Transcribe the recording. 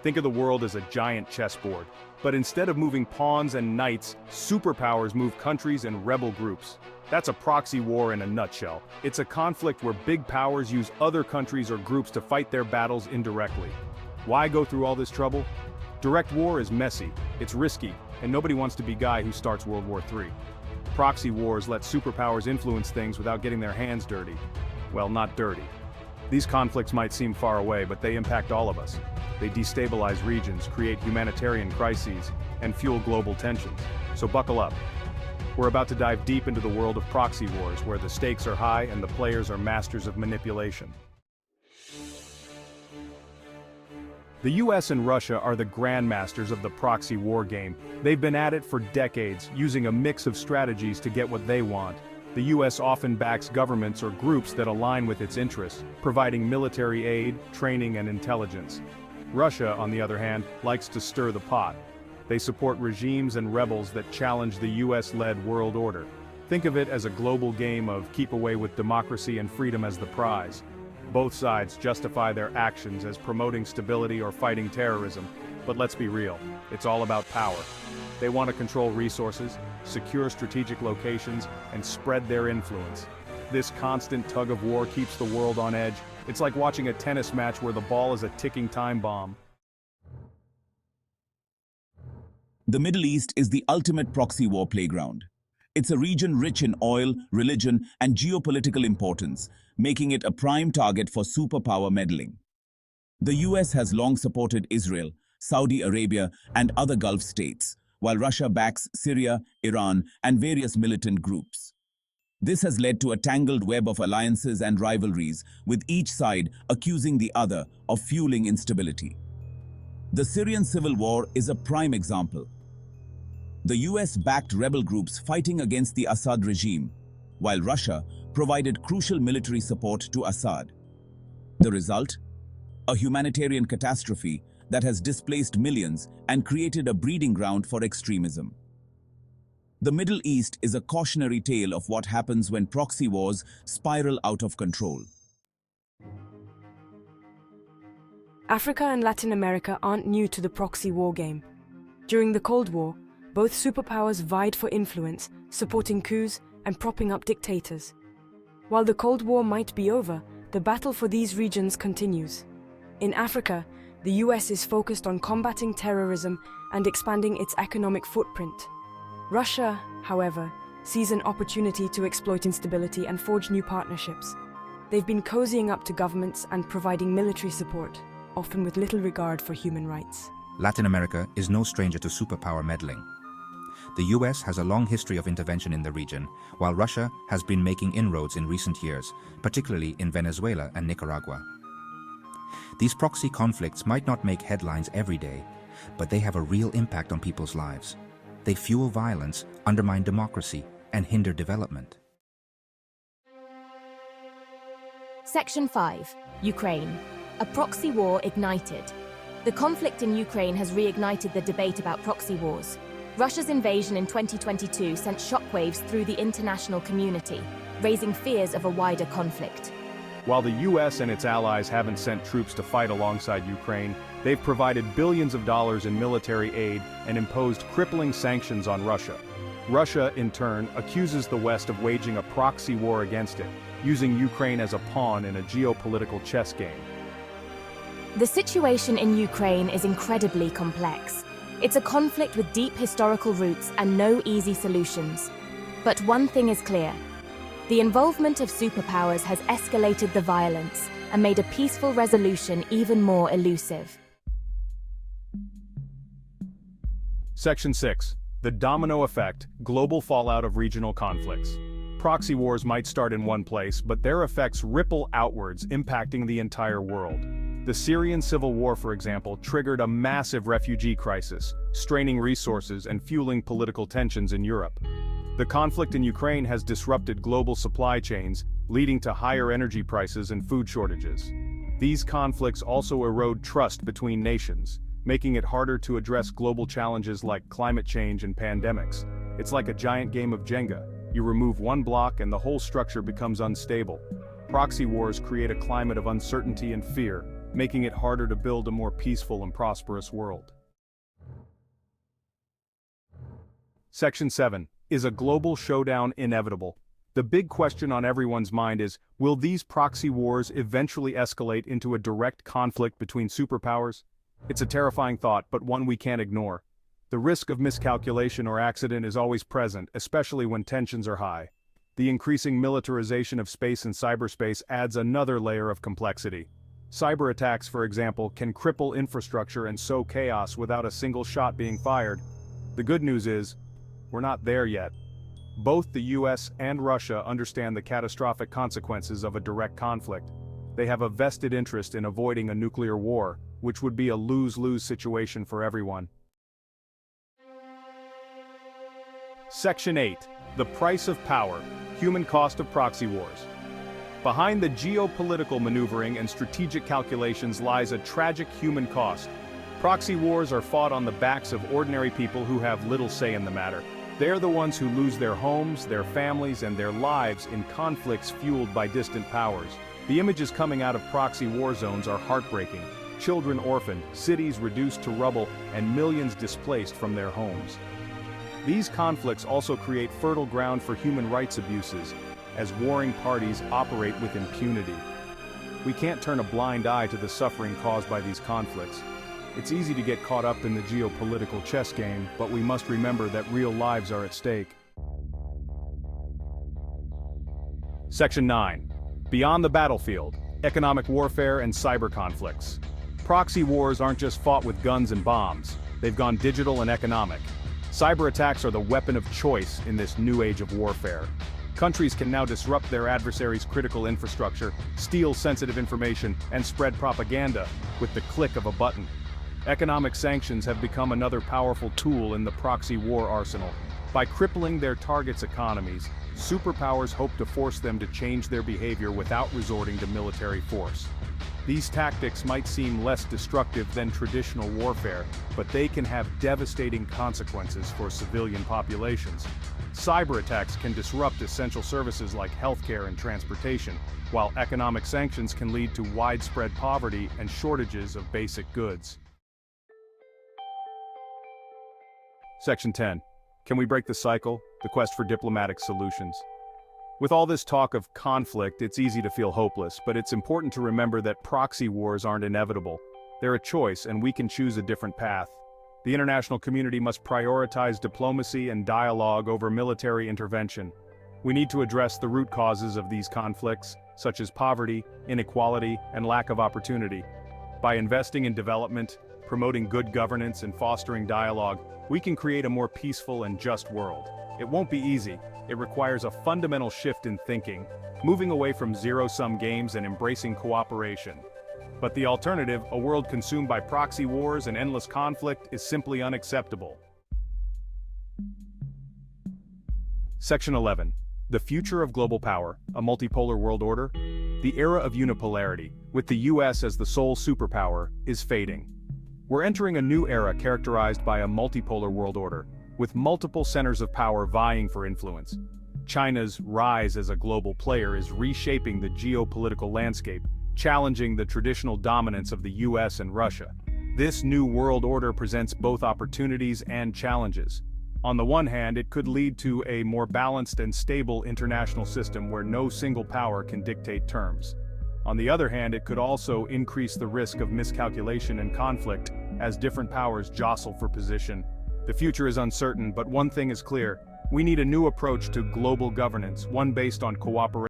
Think of the world as a giant chessboard. But instead of moving pawns and knights, superpowers move countries and rebel groups. That's a proxy war in a nutshell. It's a conflict where big powers use other countries or groups to fight their battles indirectly. Why go through all this trouble? Direct war is messy, it's risky, and nobody wants to be the guy who starts World War III. Proxy wars let superpowers influence things without getting their hands dirty. Well, not dirty. These conflicts might seem far away, but they impact all of us. They destabilize regions, create humanitarian crises, and fuel global tensions. So buckle up. We're about to dive deep into the world of proxy wars, where the stakes are high and the players are masters of manipulation. The US and Russia are the grandmasters of the proxy war game. They've been at it for decades, using a mix of strategies to get what they want. The US often backs governments or groups that align with its interests, providing military aid, training, and intelligence. Russia, on the other hand, likes to stir the pot. They support regimes and rebels that challenge the US-led world order. Think of it as a global game of keep away with democracy and freedom as the prize. Both sides justify their actions as promoting stability or fighting terrorism, but let's be real, it's all about power. They want to control resources, secure strategic locations, and spread their influence. This constant tug of war keeps the world on edge. It's like watching a tennis match where the ball is a ticking time bomb. The Middle East is the ultimate proxy war playground. It's a region rich in oil, religion, and geopolitical importance, making it a prime target for superpower meddling. The US has long supported Israel, Saudi Arabia, and other Gulf states, while Russia backs Syria, Iran, and various militant groups. This has led to a tangled web of alliances and rivalries, with each side accusing the other of fueling instability. The Syrian civil war is a prime example. The US backed rebel groups fighting against the Assad regime, while Russia provided crucial military support to Assad. The result? A humanitarian catastrophe that has displaced millions and created a breeding ground for extremism. The Middle East is a cautionary tale of what happens when proxy wars spiral out of control. Africa and Latin America aren't new to the proxy war game. During the Cold War, both superpowers vied for influence, supporting coups and propping up dictators. While the Cold War might be over, the battle for these regions continues. In Africa, the US is focused on combating terrorism and expanding its economic footprint. Russia, however, sees an opportunity to exploit instability and forge new partnerships. They've been cozying up to governments and providing military support, often with little regard for human rights. Latin America is no stranger to superpower meddling. The US has a long history of intervention in the region, while Russia has been making inroads in recent years, particularly in Venezuela and Nicaragua. These proxy conflicts might not make headlines every day, but they have a real impact on people's lives. They fuel violence, undermine democracy, and hinder development. Section 5. Ukraine. A proxy war ignited. The conflict in Ukraine has reignited the debate about proxy wars. Russia's invasion in 2022 sent shockwaves through the international community, raising fears of a wider conflict. While the US and its allies haven't sent troops to fight alongside Ukraine, they've provided billions of dollars in military aid and imposed crippling sanctions on Russia. Russia, in turn, accuses the West of waging a proxy war against it, using Ukraine as a pawn in a geopolitical chess game. The situation in Ukraine is incredibly complex. It's a conflict with deep historical roots and no easy solutions. But one thing is clear. The involvement of superpowers has escalated the violence and made a peaceful resolution even more elusive. Section 6. The domino effect, global fallout of regional conflicts. Proxy wars might start in one place, but their effects ripple outwards, impacting the entire world. The Syrian civil war, for example, triggered a massive refugee crisis, straining resources and fueling political tensions in Europe. The conflict in Ukraine has disrupted global supply chains, leading to higher energy prices and food shortages. These conflicts also erode trust between nations, making it harder to address global challenges like climate change and pandemics. It's like a giant game of Jenga. You remove one block and the whole structure becomes unstable. Proxy wars create a climate of uncertainty and fear, making it harder to build a more peaceful and prosperous world. Section 7. Is a global showdown inevitable? The big question on everyone's mind is, will these proxy wars eventually escalate into a direct conflict between superpowers? It's a terrifying thought, but one we can't ignore. The risk of miscalculation or accident is always present, especially when tensions are high. The increasing militarization of space and cyberspace adds another layer of complexity. Cyber attacks, for example, can cripple infrastructure and sow chaos without a single shot being fired. The good news is, we're not there yet. Both the US and Russia understand the catastrophic consequences of a direct conflict. They have a vested interest in avoiding a nuclear war, which would be a lose-lose situation for everyone. Section 8. The price of power, human cost of proxy wars. Behind the geopolitical maneuvering and strategic calculations lies a tragic human cost. Proxy wars are fought on the backs of ordinary people who have little say in the matter. They're the ones who lose their homes, their families, and their lives in conflicts fueled by distant powers. The images coming out of proxy war zones are heartbreaking. Children orphaned, cities reduced to rubble, and millions displaced from their homes. These conflicts also create fertile ground for human rights abuses, as warring parties operate with impunity. We can't turn a blind eye to the suffering caused by these conflicts. It's easy to get caught up in the geopolitical chess game, but we must remember that real lives are at stake. Section 9. Beyond the battlefield, economic warfare and cyber conflicts. Proxy wars aren't just fought with guns and bombs, they've gone digital and economic. Cyber attacks are the weapon of choice in this new age of warfare. Countries can now disrupt their adversaries' critical infrastructure, steal sensitive information, and spread propaganda with the click of a button. Economic sanctions have become another powerful tool in the proxy war arsenal. By crippling their targets' economies, superpowers hope to force them to change their behavior without resorting to military force. These tactics might seem less destructive than traditional warfare, but they can have devastating consequences for civilian populations. Cyber attacks can disrupt essential services like healthcare and transportation, while economic sanctions can lead to widespread poverty and shortages of basic goods. Section 10. Can we break the cycle? The quest for diplomatic solutions. With all this talk of conflict, it's easy to feel hopeless, but it's important to remember that proxy wars aren't inevitable. They're a choice, and we can choose a different path. The international community must prioritize diplomacy and dialogue over military intervention. We need to address the root causes of these conflicts, such as poverty, inequality, and lack of opportunity. By investing in development, promoting good governance, and fostering dialogue, we can create a more peaceful and just world. It won't be easy. It requires a fundamental shift in thinking, moving away from zero-sum games and embracing cooperation. But the alternative, a world consumed by proxy wars and endless conflict, is simply unacceptable. Section 11. The future of global power, a multipolar world order. The era of unipolarity, with the US as the sole superpower, is fading. We're entering a new era characterized by a multipolar world order, with multiple centers of power vying for influence. China's rise as a global player is reshaping the geopolitical landscape, challenging the traditional dominance of the US and Russia. This new world order presents both opportunities and challenges. On the one hand, it could lead to a more balanced and stable international system where no single power can dictate terms. On the other hand, it could also increase the risk of miscalculation and conflict as different powers jostle for position. The future is uncertain, but one thing is clear: we need a new approach to global governance, one based on cooperation